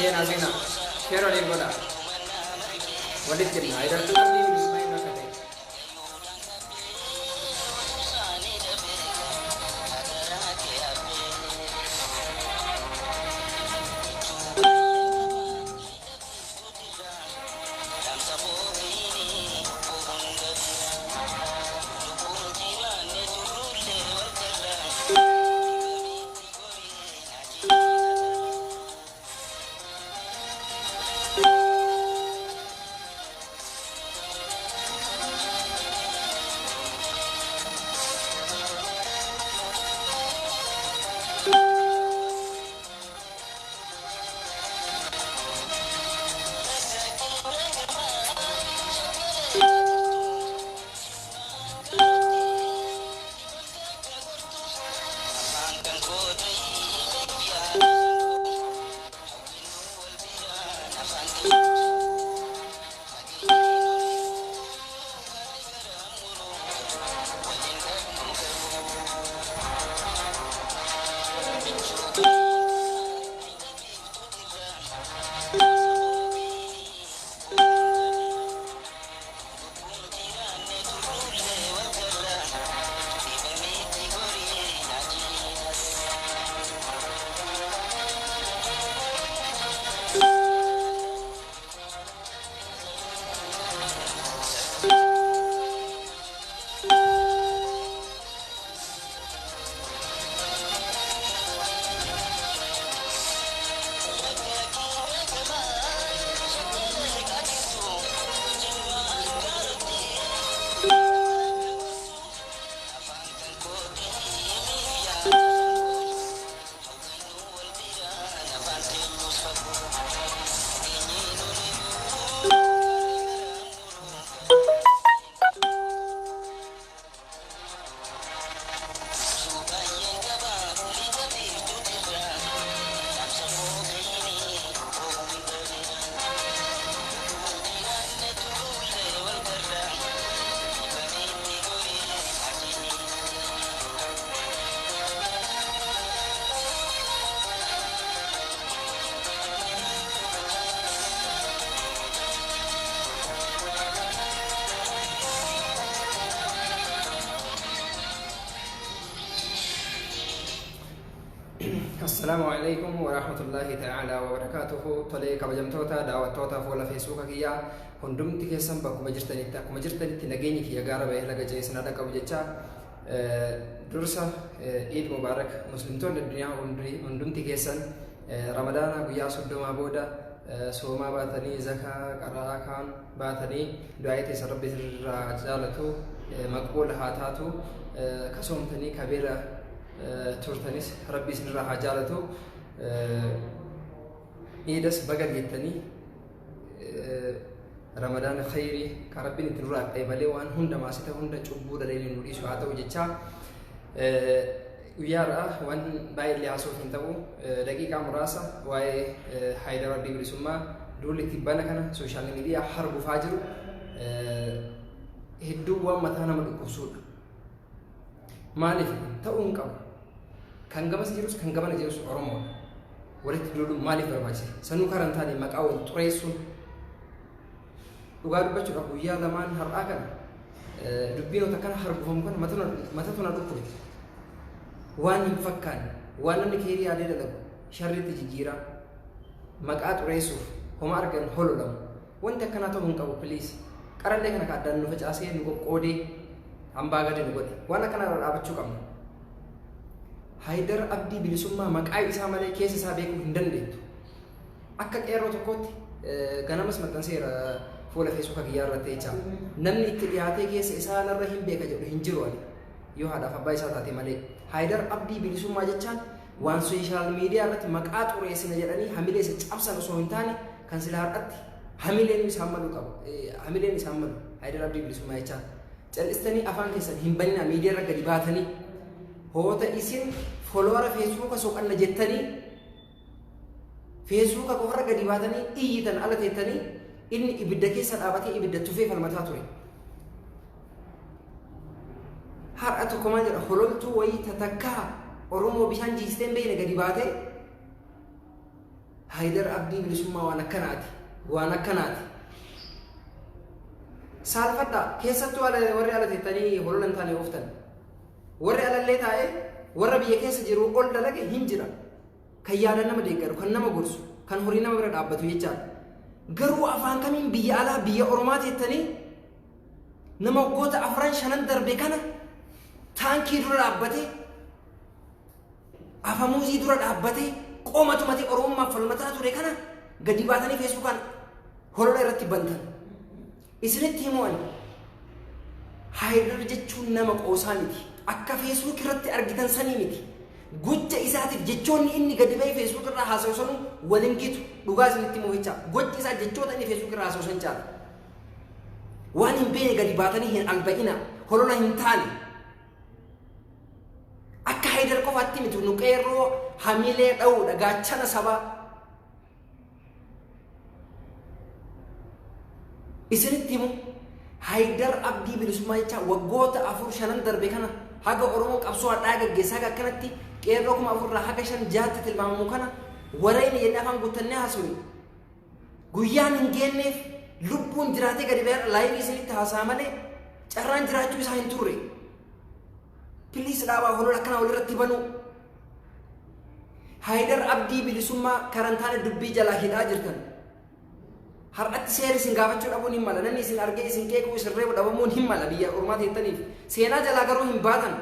Sena sena, share oli bola. What is it? I don't know. السلام عليكم ورحمة الله تعالى وبركاته. طلي كبجمتوتا دعوتوتا فولا فيسبوك كيا هندمتي كيسن بكم مجرتني تنجيني كيا جاربه لقى جيسنا دا كبجتشا درسا عيد مبارك مسلمتون الدنيا هندمتي كيسن رمضان ويا صدوما بودا سوما باتني زكاة قراءة كان باتني دعايتي سربي رجالتو مقبول هاتاتو كسومتني كبيرة تورتنيس ربي سنرا حجالته إيدس بقى جتني رمضان خيري كربي نتنرا قبلي وان هندا ما سته هندا چوبود لين نوري سواته وجچا ويارا وان باي اللي عصو فنتو دقيقة مراسة واي حيدر ربي برسوما دولي تبانا كنا سوشيال ميديا حرب فاجر هدو ومتانا مدقوسود مالك تأون كم كان جمس جيروس كان جمنا جيروس أرمون ولكن دولو مالك برباجي سنو كارنتاني مكاون تريسون وقالوا بتشوف أبويا زمان هرقان دبينو تكان حربهم كان متى تونا دكتور وان يفكان وان نكيري عليه لذا شرط تجيرا مكات تريسو هم أرجن هولولم وانت كنا توهم كابو بليس كارن ده كنا كادان نفج أسيه نقول كودي ambaga de ngodi wana kana rabachu kam haidar abdi bilisumma maqay isa male kesi sabe ko hindande akka qero tokkotti ganamas matan seera fuula feesbuuka kiyyaa irratti jecha namni itti dhiyaatee keessa isaan irra hin beeka jedhu hin jiru ani yoo haadhaaf abbaa isaa taate malee Haydar Abdii bilisummaa jechaan waan sooshaal miidiyaa irratti maqaa xureessina jedhanii hamilee isa cabsan osoo hin taane kan sila har'atti hamileen isaan malu qabu hamileen isaan malu Haydar Abdii bilisummaa jechaan cal'istanii afaan keessan hin banina miidiyaa irra gadi baatanii hoota isin folloora feesbuuka soqanna jettanii feesbuuka qofarra gadi baatanii iyyitan ala teettanii inni ibidda keessa dhaabatee ibidda tufee falmataa ture. Har'a tokko maal jedha hololtuu wayii tatakkaa Oromoo bishaan jiisteen beeyne gadi baatee Haydar Abdii bilisummaa waan akkanaati waan akkanaati. Saalfadhaa keessattuu warri ala teettanii hololan taane ooftan warri alallee taa'ee warra biyya keessa jiru ol dalage hin jira kan yaada nama deeggaru kan nama gorsu kan horii nama bira dhaabbatu jechaadha. Garuu afaan kamiin biyya alaa biyya Oromaa teettanii nama waggoota 4-5 darbe kana taankii dura dhaabbatee afamuuzii dura dhaabbatee qoomatumati Oromummaaf falmataa ture kana gadi baatanii feesbuukaan holola irratti bantan. Isinitti himu ani Haydar jechuun nama qoosaa miti akka feesbuuk irratti argitan sanii miti gocha isaatiif jechoonni inni gadi ba'ee feesbuuk irraa haasa'u sanu waliin gitu dhugaa isinitti himu jecha gochi isaa jechoota inni feesbuuk irraa haasa'u san caala waan hin beene gadi baatanii hin alba'ina holola hin taane akka Haydar qofaatti miti nu qeerroo hamilee dha'uudha gaachana sabaa isinitti himu Haydar Abdii bilisummaa jecha waggoota 4-5 darbe kana haga Oromoo qabsoo hadhaa gaggeessaa haga akkanatti qeerroo 4,000 haga 5-6 tilmaamamu kana warreen jennee afaan guuttannee haasawne guyyaan hin geenneef lubbuun jiraatee gadi ba'ee laayivii isinitti haasaa malee carraan jiraachuu isaa hin turre. Piliis dhaabaa holola akkanaa walirratti banuu Haydar Abdii bilisummaa karantaana dubbii jalaa hidhaa jirtan. Har'atti seera isin gaafachuu dhabuun hin mala namni isin argee isin qeequu isin reebu dhabamuun hin mala biyya Oromaa teettaniif seenaa jalaa garuu hin baatan.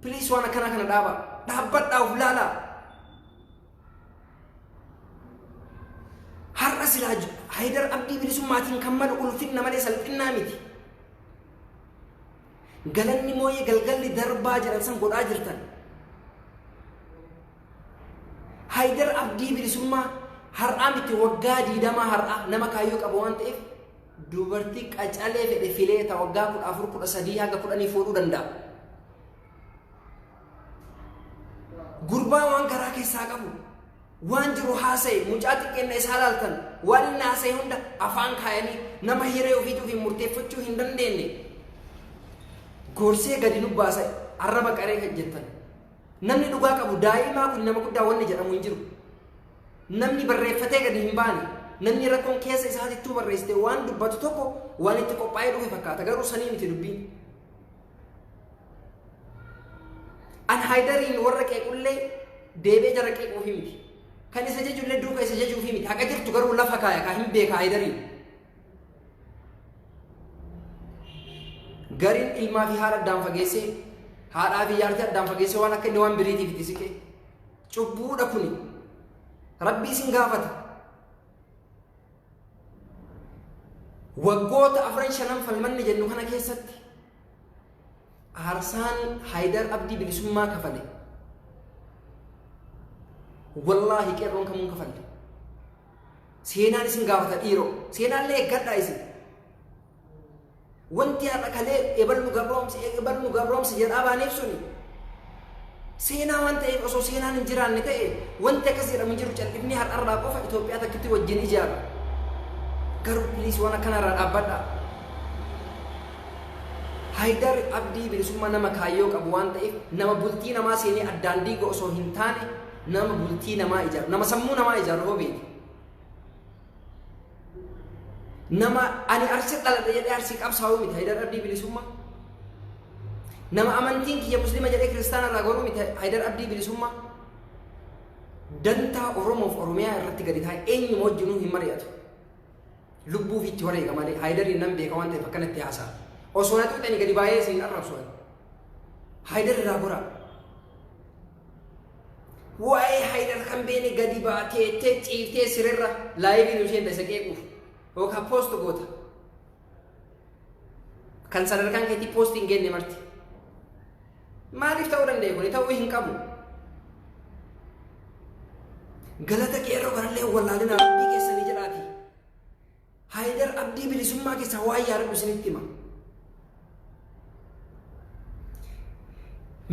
Piliis waan akkanaa kana dhaabbadhaa of laalaa. Har'a silaa Haydar Abdii bilisummaatiin kan malu ulfinna malee salphinnaa miti. Galanni mooyee galgalli darbaa jedhan san godhaa jirtan. Haydar Abdii bilisummaa har'aa miti waggaa 20 har'aa nama kaayyoo qabu waan ta'eef dubartii qacalee fedhe filee ta waggaa 14-13 haga 10 fuudhuu danda'a. Gurbaa waan garaa keessaa qabu waan jiru haasa'e mucaa xiqqeenna isaa laaltan waan inni haasa'e hunda afaan kaayanii nama hiree ofiituuf hin murteeffachuu hin dandeenye gorsee gadi nu baasa arraba qaree kan jettan namni dhugaa qabu daa'imaa kun nama guddaa wanni jedhamu hin jiru. Namni barreeffatee gadi hin baane namni rakkoon keessa isaatittuu barreessite waan dubbatu tokko waan itti qophaa'ee dhufe fakkaata garuu sanii miti dubbiin. An Haydariin warra qeequllee deebee jara qeequufi miti kan isa jejullee duuka isa jejuufi miti haqa jirtu garuu lafa kaaya kaa hin beeka Haydariin. Gariin ilmaa fi haadha addaan fageessee haadhaa fi yaartii addaan fageessee waan akka inni waan biriitiif itti siqee cubbuudha kuni. Rabbi isin gaafata waggoota 4-5 falmanni jennu kana keessatti aarsaan Haydar Abdii bilisummaa kafale wallaahi qeerroon kamuun kafalle seenaan isin gaafata dhiiroo seenaallee eeggadhaa isin wanti har'a kalee ebalnu gabroomsi jedhaa baaneef suni seenaa waan ta'eef osoo seenaan hin jiraanne ta'e wanti akkas jedhamu jiru calqifni har'arraa qofa Itoophiyaa takkitti wajjin ijaara. Garuu piliis waan akkanarraa dhaabbadhaa. Haydar Abdii bilisummaa nama kaayyoo qabu waan ta'eef nama bultii namaa seenee addaan diiga osoo hin taane nama bultii namaa ijaaru nama sammuu namaa ijaaru hoo beeki. Nama ani arsii dhaladhe jedhee arsii qabsaa'uu miti Haydar Abdii bilisummaa. Nama amantiin kiyya muslima jedhee kiristaana irraa goruu miti Haydar Abdii bilisummaa. Dantaa Oromoof Oromiyaa irratti gadi taa'e eenyuma wajjinuu hin mari'atu. Lubbuuf itti wareega malee Haydariin nan beeka waan ta'eef akkanatti haasa'a. Osoo na tuqxanii gadi baay'ee isin arrabsu. Haydar irraa gora. Waa'ee Haydar kan beene gadi baatee ciiftee sirrirra laayivii isheen isa qeequuf yookaan poost goota kan sadarkaan keetii poostii hin geenye marti maaliif ta'uu danda'e kun ta'uu hin qabu galata qeerroo garallee wallaalina rabbii keessanii jedhaati Haydar abdii bilisummaa keessa waa yaadadhu isinitti hima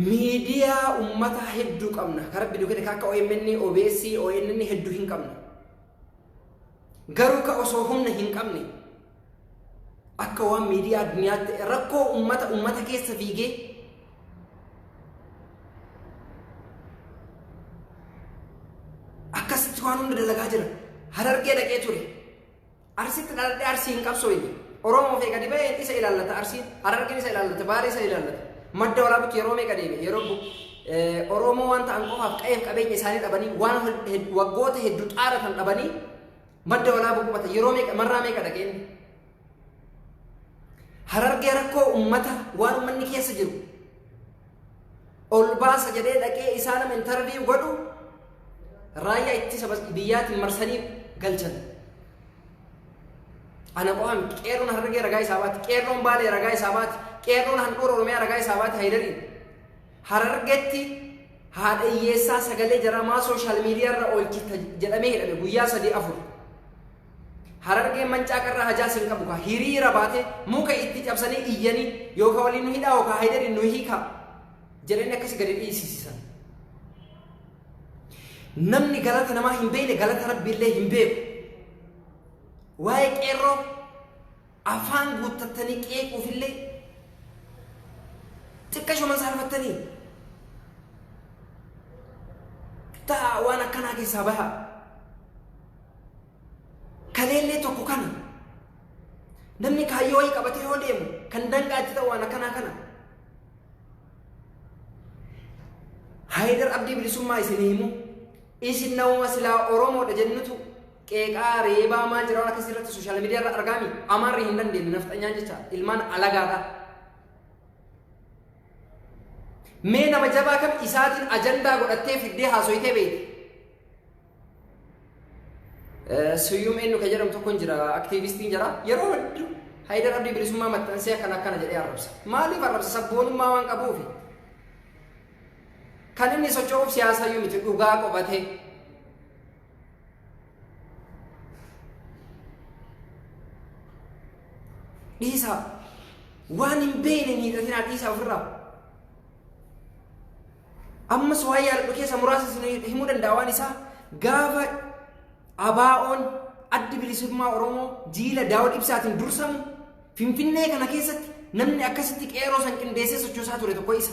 miidiyaa ummata hedduu qabna karaa biduu kene akka OMN OBS ONN hedduu hin qabna garuu ka osoo humna hin qabne akka waan miidiyaa addunyaatti rakkoo ummata keessa fiigee akkasitti waan hunda dalagaa jira Harargee dhaqee ture Arsiitti dhaladhee Arsii hin qabsooyne Oromoo fi gadi ba'een isa ilaallata Arsiin Harargeen isa ilaallata Baalee isa ilaallata madda walaabatti yeroo meeqa deeme yeroo Oromoo waan ta'an qofaaf qe'eef qabeenya isaanii dhabanii waan waggoota hedduu xaaratan dhabanii madda walaabuu qubata yeroo meeqa marraa meeqa dhaqeen Harargee rakkoo ummata waan ummanni keessa jiru ol baasa jedhee dhaqee isaa nama intarviiw godhu raayyaa ittisa biyyaatiin marsanii galchan ana qo'an qeerroon Harargee ragaa isaa baati qeerroon Baalee ragaa isaa baati qeerroon handhuura Oromiyaa ragaa isaa baati Haydariin Harargeetti haadha hiyyeessaa sagalee jaramaa sooshaal miidiyaa irra oolchita jedhamee hidhame guyyaa 3-4 Harargeen mancaaqarraa hajaas hin qabu hiriira baate muka itti cabsanii iyyanii yookaan waliin nu hidhaa yookaan Haydariin nu hiika jedhanii akkasii gadi dhiisisan namni galata namaa hin beekne galata rabbiillee hin beeku waa'ee qeerroo afaan guuttattanii qeequufillee xiqqa shuman saalfattanii ta'a waan akkanaa keessaa baha kaleellee tokko kana namni kaayyoo wayii qabatee yoo deemu kan danqaatti ta'u waan akkanaa kana Haydar abdii bilisummaa isinii himu isin nama silaa Oromoodha jennutu qeeqaa reebaa maal jira waan akkasii irratti sooshaal miidiyaa irra argaami amaarri hin dandeenye nafxanyaan jecha ilmaan alagaadha mee nama jabaa kam isaatiin ajandaa godhattee fiddee haasoyitee beekte Suyyum eenyu ka jedhamu tokko jira aktiivistiin jira yeroo hedduu Haydar abdii bilisummaa maxxansee akkana jedhee arrabsa maaliif arrabsa sabboonummaa waan qabuufi kan inni socho'uuf siyaasa iyyuu miti dhugaa qobatee dhiisaa waan hin beekne miidhaginaa dhiisaa ofirraa ammas waa yaadadhu keessa muraasa isin himuu danda'a waan isaa gaafa abaa'oon addi bilisummaa Oromoo jiila Daawud Ibsaatiin dursamu Finfinnee kana keessatti namni akkasitti qeerroo san qindeessee sochoosaa ture tokko isa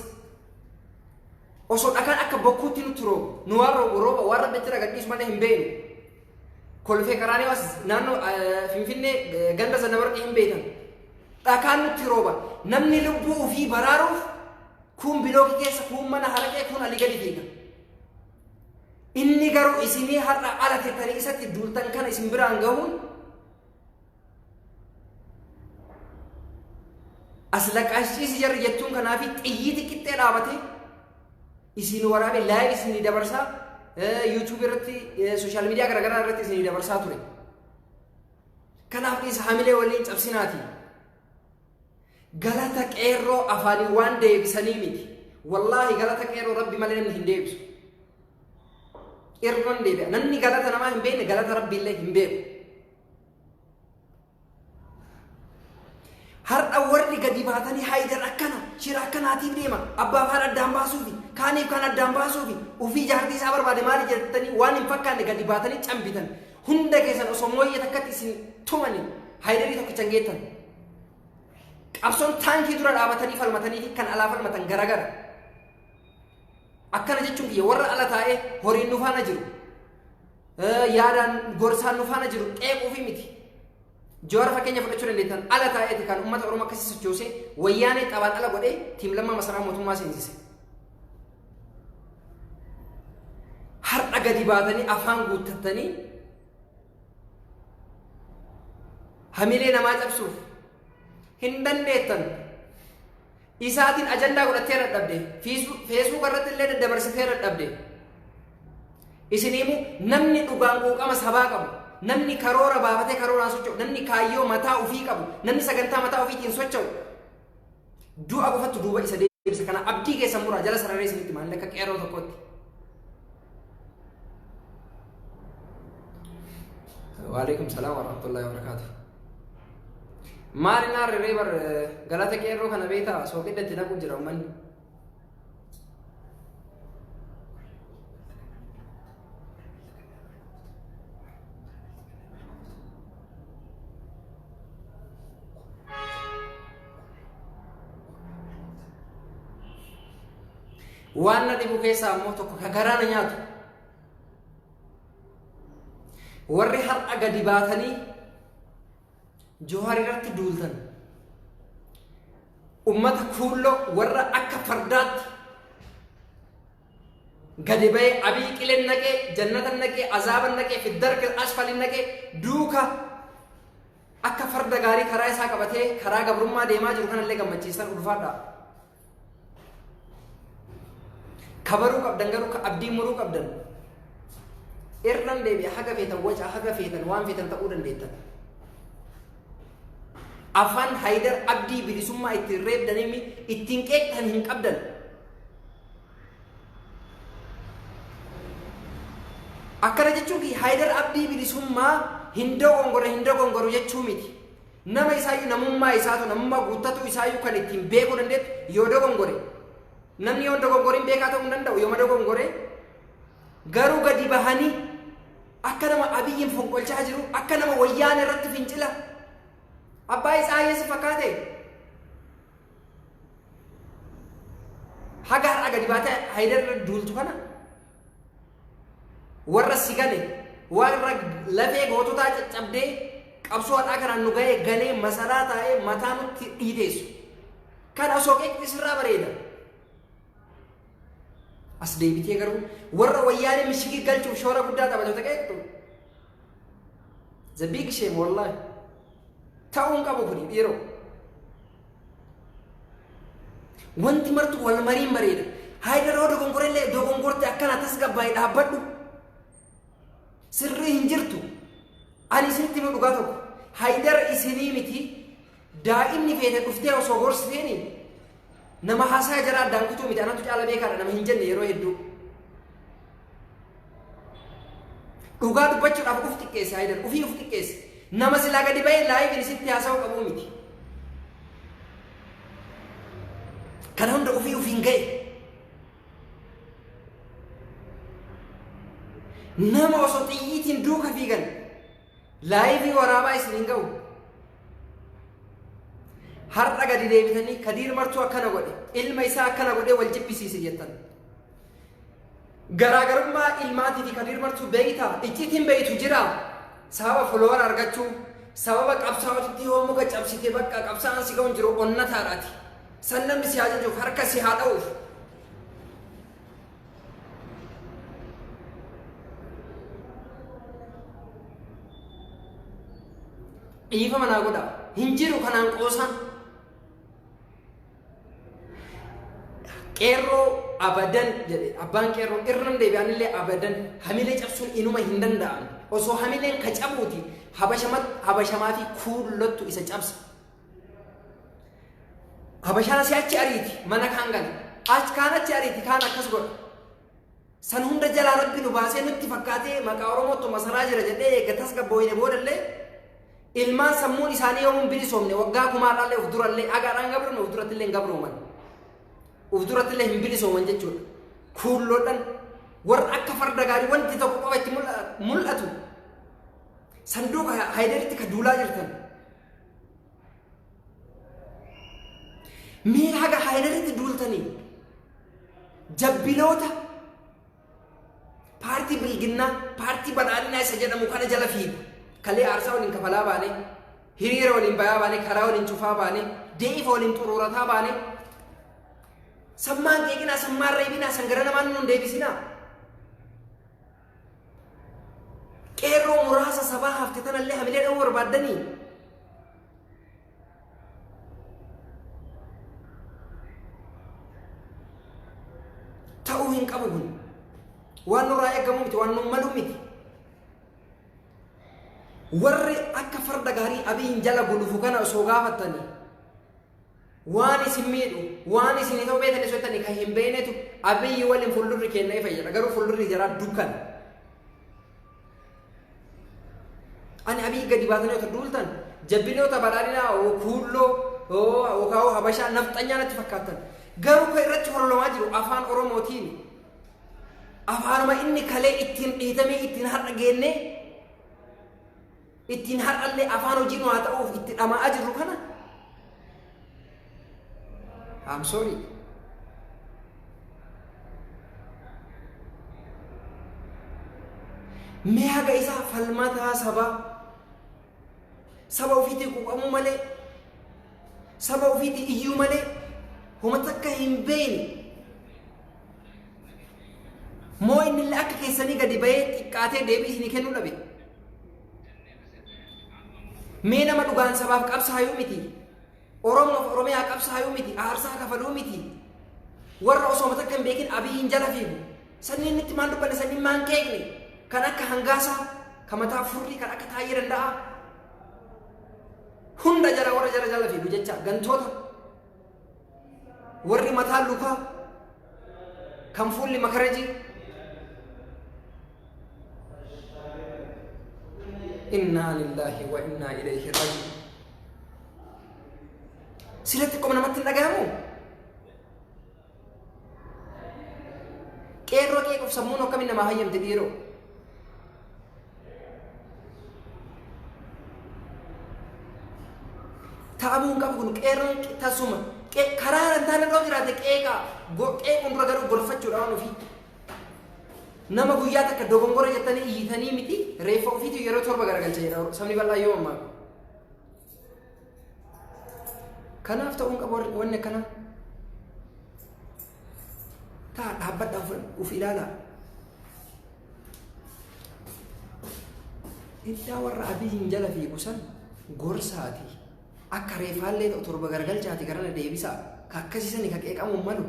osoo dhakaan akka bokkuutti nutti roobu nu waan rooba waan rabbitti ragadhiisu malee hin beeknu kolfee karaanii waas naannoo Finfinnee ganda sana warqee hin beekan dhakaan nutti rooba namni lubbuu ofii baraaruuf kun bilookii keessa kun mana haraqee kun alii gadi fiiga inni garuu isinii har'a ala tettanii isatti duultan kana isin biraan gahuun as laqaashiisi jarri jettuun kanaafi xiyyiiti qixxee dhaabate isin waraabe live isinii dabarsaa YouTube irratti sooshaal miidiyaa garagaraa irratti isinii dabarsaa ture kanaaf isa hamilee waliin cabsinaati galata qeerroo afaanii waan deebisanii miti wallaahi galata qeerroo rabbi malee namni hin deebisu irroon deebi'a namni galata namaa hin beekne galata rabbiillee hin beeku har'a warri gadi baatanii Haydar akkana shira akkanaatiif deema abbaa afaan addaan baasuufi kaaniif kan addaan baasuufi ofii jaartii isaa barbaade maali jettanii waan hin fakkaanne gadi baatanii cambitan hunda keessan osoo mooyyee takkatti isin tumanii Haydarii tokkichan geettan qabsoon taankii dura dhaabatanii falmatanii fi kan alaa falmatan garagara akkana jechuun kiyya warra ala taa'ee horiin nu faana jiru yaadaan gorsaan nu faana jiru qeequufi miti Joora fakkeenya fudhachuu dandeettan ala taa'eeti kan uummata Oromoo akkasii sochoosee wayyaanee xabaan ala godhee tiim lammaa masaraa mootummaa seensise har'a gadi baatanii afaan guuttattanii hamilee namaa cabsuuf hin dandeettan isaatiin ajandaa godhattee dadhabde feesbuuk irratti illee daddabarsitee dadhabde isiniimu namni dhugaan quuqama sabaa qabu namni karoora baafatee karooraan socho'u namni kaayyoo mataa ofii qabu namni sagantaa mataa ofiitiin socho'u du'a qofattu duuba isa deebisa kana abdii keessan muraa jala sararee isinitti maallaqa qeerroo tokkotti. Waalaikum salaam wa rahmatullahi wa barakatuh. Maali naarre reebar galata qeerroo kana beektaa sooqiddatti naqu jira ummanni. Waan na dhibu keessaa ammoo tokko ka garaana nyaatu warri har'a gadi baatanii Johaar irratti duultan ummata kuulloo warra akka fardaatti gadi ba'ee abii qileen naqee jannatan naqee azaaban naqee fiddarka asfalin naqee duuka akka farda gaarii karaa isaa qabatee karaa gabrummaa deemaa jiru kanallee gammachiisan ulfaadha. Kabaruu qabdan garuu ka abdii muruu qabdan irran deebi'a haga feetan waca haga feetan waan feetan ta'uu dandeettan afaan Haydar abdii bilisummaa ittiin reebdanimi ittiin qeeqtan hin qabdan akkana jechuun Haydar abdii bilisummaa hin dogongoru jechuu miti nama isaayyuu namummaa isaatu namummaa guuttatu isaayyuu kan ittiin beekuu dandeettu yoo dogongore namni yoo dogongorin beekaa ta'uu hin danda'u yoo dogongore garuu gadi bahanii akka nama abiyyiin fonqolchaa jiru akka nama wayyaan irratti fincila abbaa isaa yeessi fakkaate haga har'a gadi baatee Haydar irra duultu kana warra sigane warra lafee goototaa caccabdee qabsoo hadhaa kanaan nu ga'ee galee masaraa taa'ee mataa nutti dhiiteessu kana osoo qeeqxis irraa bareeda. As deebitee garuu warra wayyaanee mishigii galchuuf shoora guddaa taphatu qeeqxu. The big shame wallahi. Ta'uun qabu kuni dhiiroo. Wanti martu wal mariin bareeda. Haydar yoo dogongorellee dogongorte akkana tasgabbaa'ee dhaabbadhu. Sirrii hin jirtu. Ani isinitti hima dhugaa tokko. Haydar isinii miti daa'imni feete dhuftee osoo gorsiteeni nama haasaa jara addaan kutuu miti anatu caala beekaadha nama hin jenne yeroo hedduu dhugaa dubbachuudhaaf uf xiqqeesse Haydar ufii uf xiqqeesse nama silaa gadi ba'ee laayiviin isitti haasa'uu qabuu miti kana hunda ufii ufiin ga'e nama osoo xiyyiitiin duuka fiigan laayivii waraabaa isin hin ga'u har'a gadi deebitanii Kadiir Martuu akkana godhe ilma isaa akkana godhe wal jibbisiise jettan garaagarummaa ilmaatii fi Kadiir Martuu beeytaa icciitiin beeytu jira sababa folowar argachuu sababa qabsaa'otitti yoo muka cabsite bakka qabsaa'an si ga'uun jiru onnataadhaati san namni si ajajuuf harka si haa dha'uuf dhiifama naa godha hin jiru kanaan qoosan qeerroo abadan jedhe abbaan qeerroo irran deebi'anillee abadan hamilee cabsuun inuma hin danda'an osoo hamileen ka cabuuti habashamaa fi kuullottu isa cabsa habashaan si achi ariiti mana kaan gala kaan achi ariiti kaan akkas godha san hunda jalaa rabbi nu baasee nutti fakkaatee maqaa oromootti masaraa jira jedhee eeggatas gabbooyine boodallee ilmaan sammuun isaanii yoo bilisoomne waggaa kumaadhaallee uf durallee agaadhaan gabroon uf durattillee hin gabrooman uf durattillee hin bilisooman jechuudha kuulloodhaan warra akka farda gaarii wanti tokko qofa itti mul'atu sanduuqa Haydaritti ka duulaa jirtan mee haga Haydaritti duultanii jabbiloota paartii bilginnaa paartii badhaadhinaa isa jedhamu kana jala fiigu kalee aarsaa waliin kafalaa baane hiriira waliin bayaa baane karaa waliin cufaa baane dee'ifa waliin xuruurataa baane sammaan qeeqinaa sammaan reebinaa sangara namaan nun deebisinaa qeerroo muraasa sabaa hafte tanallee hamilee dha'uu barbaaddanii ta'uu hin qabu kun waan nurraa eegamu miti waan nun malu miti warri akka farda gaarii abiin jala gulufu kana osoo gaafattanii waan isin miidhu waan isin ta'uu beektan isottanii kan hin beeknetu abiyyi waliin fuuldurri kennee fayyada garuu fuuldurri jaraa dukkan ani abii gadi baatanii otoo duultan jabbinoota badhaadhinaa kuulloo yookaan habashaa nafxanyaa natti fakkaatan garuu kan irratti horolamaa jiru afaan oromootiin afaanuma inni kalee ittiin dhiitamee ittiin har'a geenne ittiin har'allee afaan hojiin waa ta'uuf itti dhamaa jirru kana I'm sorry. Mee haga isaa falmataa saba ofiitii quuqamuu malee saba ofiitii iyyuu malee homa takka hin beekne moo inni illee akka keessanii gadi bahee xiqqaatee deebii isinii kennuu dhabe mee nama dhugaan sabaaf qabsaayuu miti Oromoof Oromiyaa qabsaayuu miti aarsaa kafaluu miti warra osoo takka hin beekin abiyyiin jala fiigu sanniin itti maan dubbanne sanniin maan keekne kan akka hangaasaa kan mataa furrii kan akka taayee danda'a hunda jala warra jala fiigu jecha gantoota warri mataa lukaa kan fuulli makarajii inna lillahi wa inna ilayhi raji'un silatti qoma namatti hin dhagahamu qeerroo qeequuf sammuun akkamiin namaa hayyamte dhiiroo ta'amuun qabu kun qeerroon tasuma karaa hin taane dhoo jiraate qeequun dura garuu golfachuudha waan ofii nama guyyaa takka dogongora jettanii iyyitanii miti reeffa ofiitu yeroo torba garagalcha jedha sabni bal'aa yoo ammaa kanaaf ta'uun qabu wanni akkanaa taa dhaabbadhaan uf ilaalaa iddaa warra abiyyiin jala fiigu san gorsaati akka reeffaallee torba garagalchaati garana deebisaa ka akkasiisanii ka qeeqamuun malu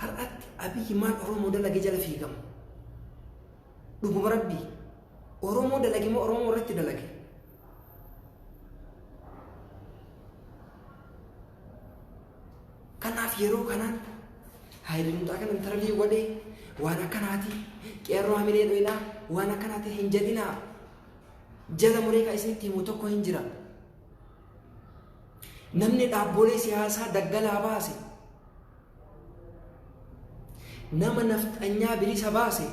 har'atti abiyyi maal Oromoo dalagee jala fiigamu dhuguma rabbii Oromoo dalage moo Oromoo irratti dalage kanaaf yeroo kanaan hayilintaa kan intarvii godhee waan akkanaati qeerroo hamilee dhoyinaa waan akkanaati hin jedhinaa jala mureekaa isinitti himu tokko hin jira namni dhaabbolee siyaasaa daggalaa baase nama nafxanyaa bilisa baase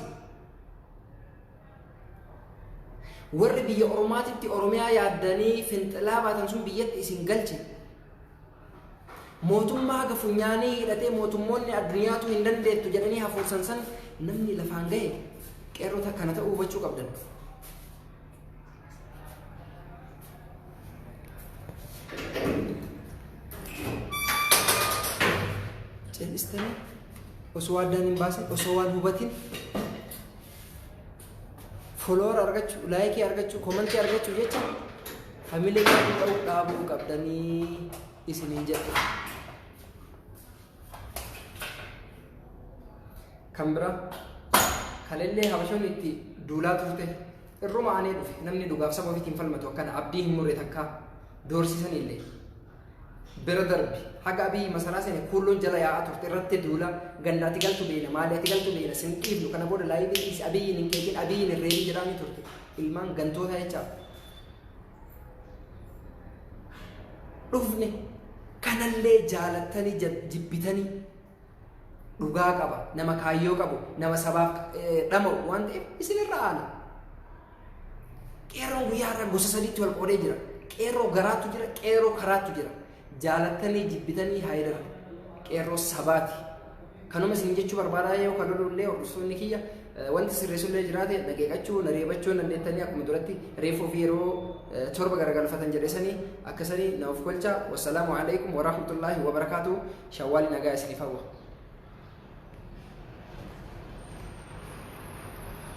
warri biyya Oromaatitti Oromiyaa yaaddanii finxilaa baatan sun biyyatti isin galche mootummaa haga funyaanii hidhatee mootummoonni addunyaatu hin dandeettu jedhanii hafuursan san namni lafaan ga'e qeerrota kana ta'uu hubachuu qabdan celistanii osoo addaan hin baasin osoo waan hubatin follower argachuu laayikii argachuu komentii argachuu jecha hamilee ta'uu dhaabuu qabdanii isiniin jedhu kan biraa kalellee habashoonni itti duulaa turte irruma aanee dhufe namni dhugaaf saba ofiitiin falmatu akkana abdii hin murre takka doorsisanillee bira darbi haga abii masaraa sene kuulloon jala yaa'aa turte irratti duula gandaatti galtu beena maaliyaatti galtu beena sin dhiifnu kana booda laayibee abiyyiin hin keekin abiyyiin hin reebii jedhaanii turte ilmaan gantoota jechaa dhufne kanallee jaalattanii jibbitanii dhugaa qaba nama kaayyoo qabu nama sabaaf dhama'u waan ta'eef isinirra aana qeerroon guyyaa irra gosa sadiitti wal qoodee jira qeerroo garaatu jira qeerroo karaatu jira jaalattanii jibbitanii haayidara qeerroo sabaati kanuma isin jechuu barbaadaa yoo kalolullee hordoftoonni kiyya wanti sirreessullee jiraate nageeqachuu nareebachuu dandeettanii akkuma duratti reefuu fi yeroo torba garagalfatan jedhesanii akkasanii naaf kolcha wassalaamu alaikum warahmatullaahi wabarakaatuh shawwaali nagaa isiniif hawwa